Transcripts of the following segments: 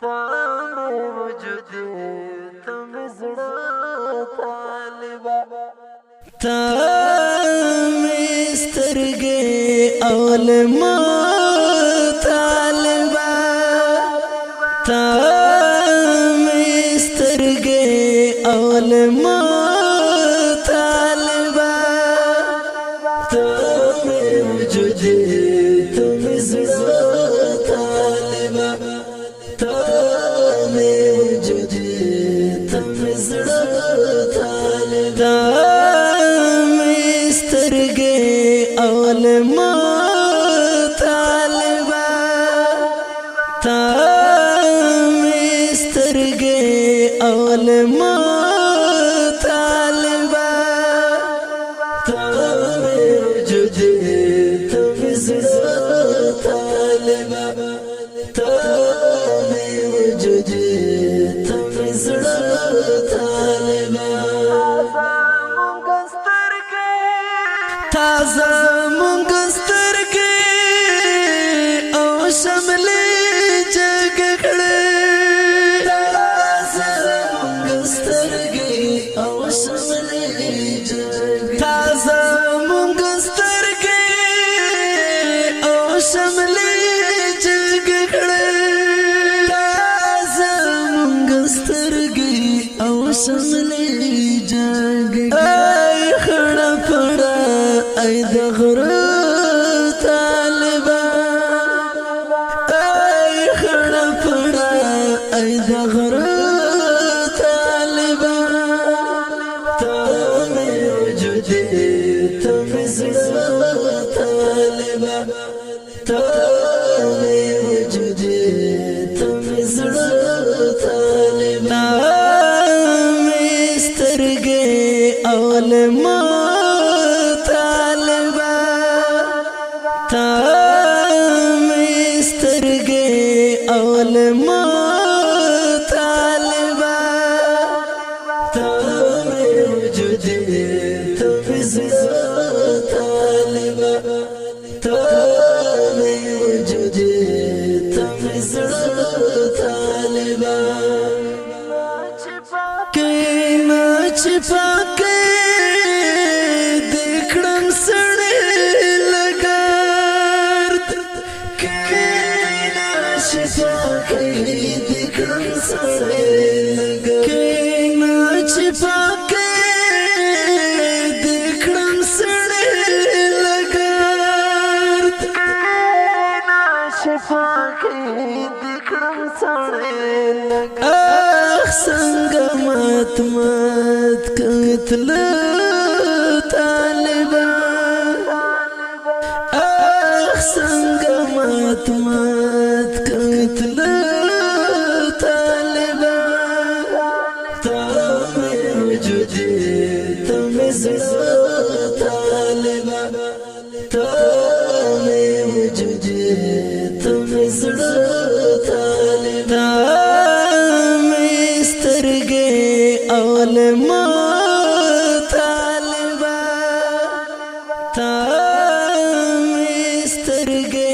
تامے وجودی تم زڑا طالبا تامے سترگے علماء طالبا تامے سترگے علماء طالبا تامے وجودی تم زڑا طالبا تامے وجودی تم زڑا طالبا تامے سترگے علماء طالبا تامے سترگے علماء طالبا تامے وجودی تم زڑا طالبا تامے وجودی تم زڑا طالبا تازه مونږ سترګې او شملې جګ کړې تازه مونږ سترګې او شملې جګ تازه مونږ سترګې او شملې جګ کړې تازه مونږ سترګې او شملې جګ ای د غره طالبا ای خړه پړه ای د غره طالبا تامه وجودی تم زړه طالبا تامه وجودی تم زړه طالبا مې سترګې علماء تامے سترگے علماء طالبا تامے وجودی تم زڑا طالبا تامے وجودی تم زڑا طالبا کینا چھپا کے دیکھڑم سڑے کینا چھپا کے دیکھڑم سڑے لگارد کینا چھپا کے دیکھڑم سڑے لگارد آخ سنگ مات مات کتل طالبا آخ سنگ مات مات کتل تم زڑا طالبا تامے وجودی تم زڑا طالبا تامے سترگے علماء طالبا تامے سترگے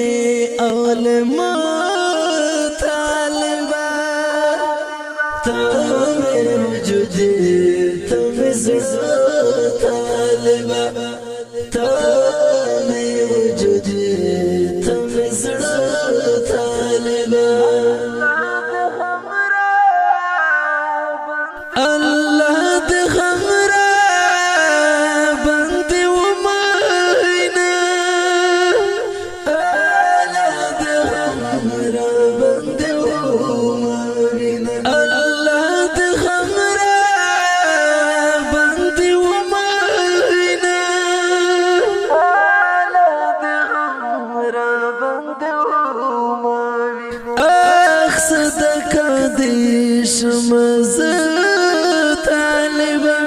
علماء طالبا تامے وجودی تم زڑا طالبا تامے وجودی تم زڑا طالبا اللہ دے ہمرا بندے و مائنا اللہ دے ہمرا بندے و مائنا اللہ دے ہمرا صدقہ دیش مز طالبا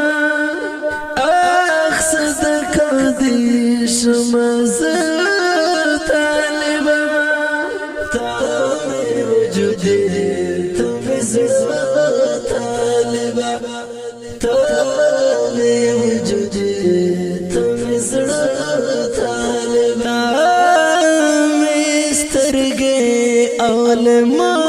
آخ صدقہ دیش مز طالبا تامے وجودی تم زڑا طالبا تامے وجودی تم زڑا طالبا تامے سترگے علماء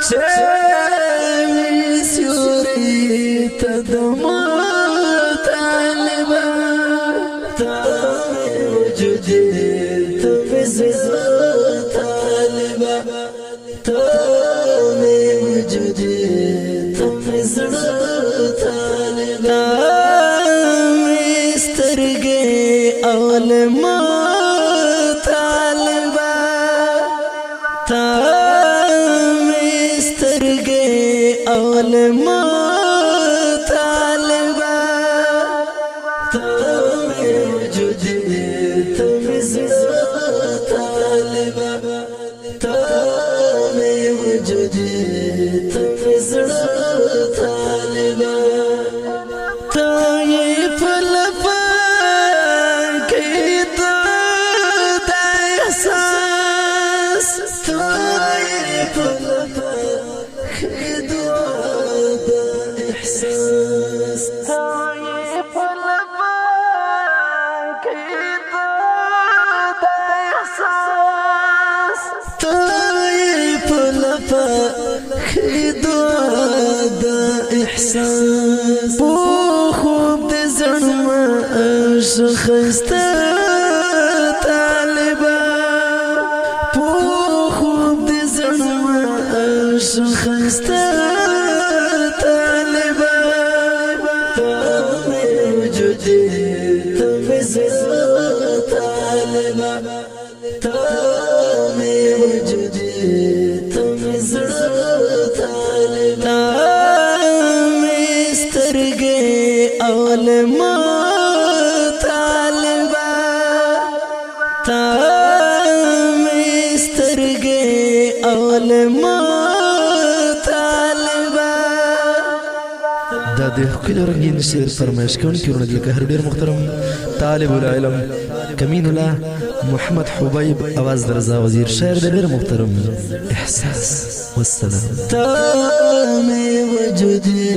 شاوي سيوري تدمو طالبا تامي وجودي تمزز طالبا تامي وجودي تمزز طالبا تامي استرقي أول ما طالبا تامي استرقي أول ما طالبا تامي وجودي تمزز طالبا تامي وجودي تمزز طالبا تاي فلفا كيدا دا إحساس تاي فلفا كيدا دا إحساس تاي فلفا كيدا دا إحساس تاي فلفا كيدا دا إحساس خوب د زړه شخصته طالبا خوب د زړه شخصته طالبا تامي وجودي تمزز طالبا تامي وجودي تمزز طالبا أول ما طالبا تامي استرقي أول ما طالبا دا د ښکلي رنګین شعر فرمایش کوونکي ورونه دي هر ډېر محترم طالب العلم کمین الله محمد حبیب اواز د رضا وزیر شاعر د ډېر محترم احساس والسلام تامي وجودي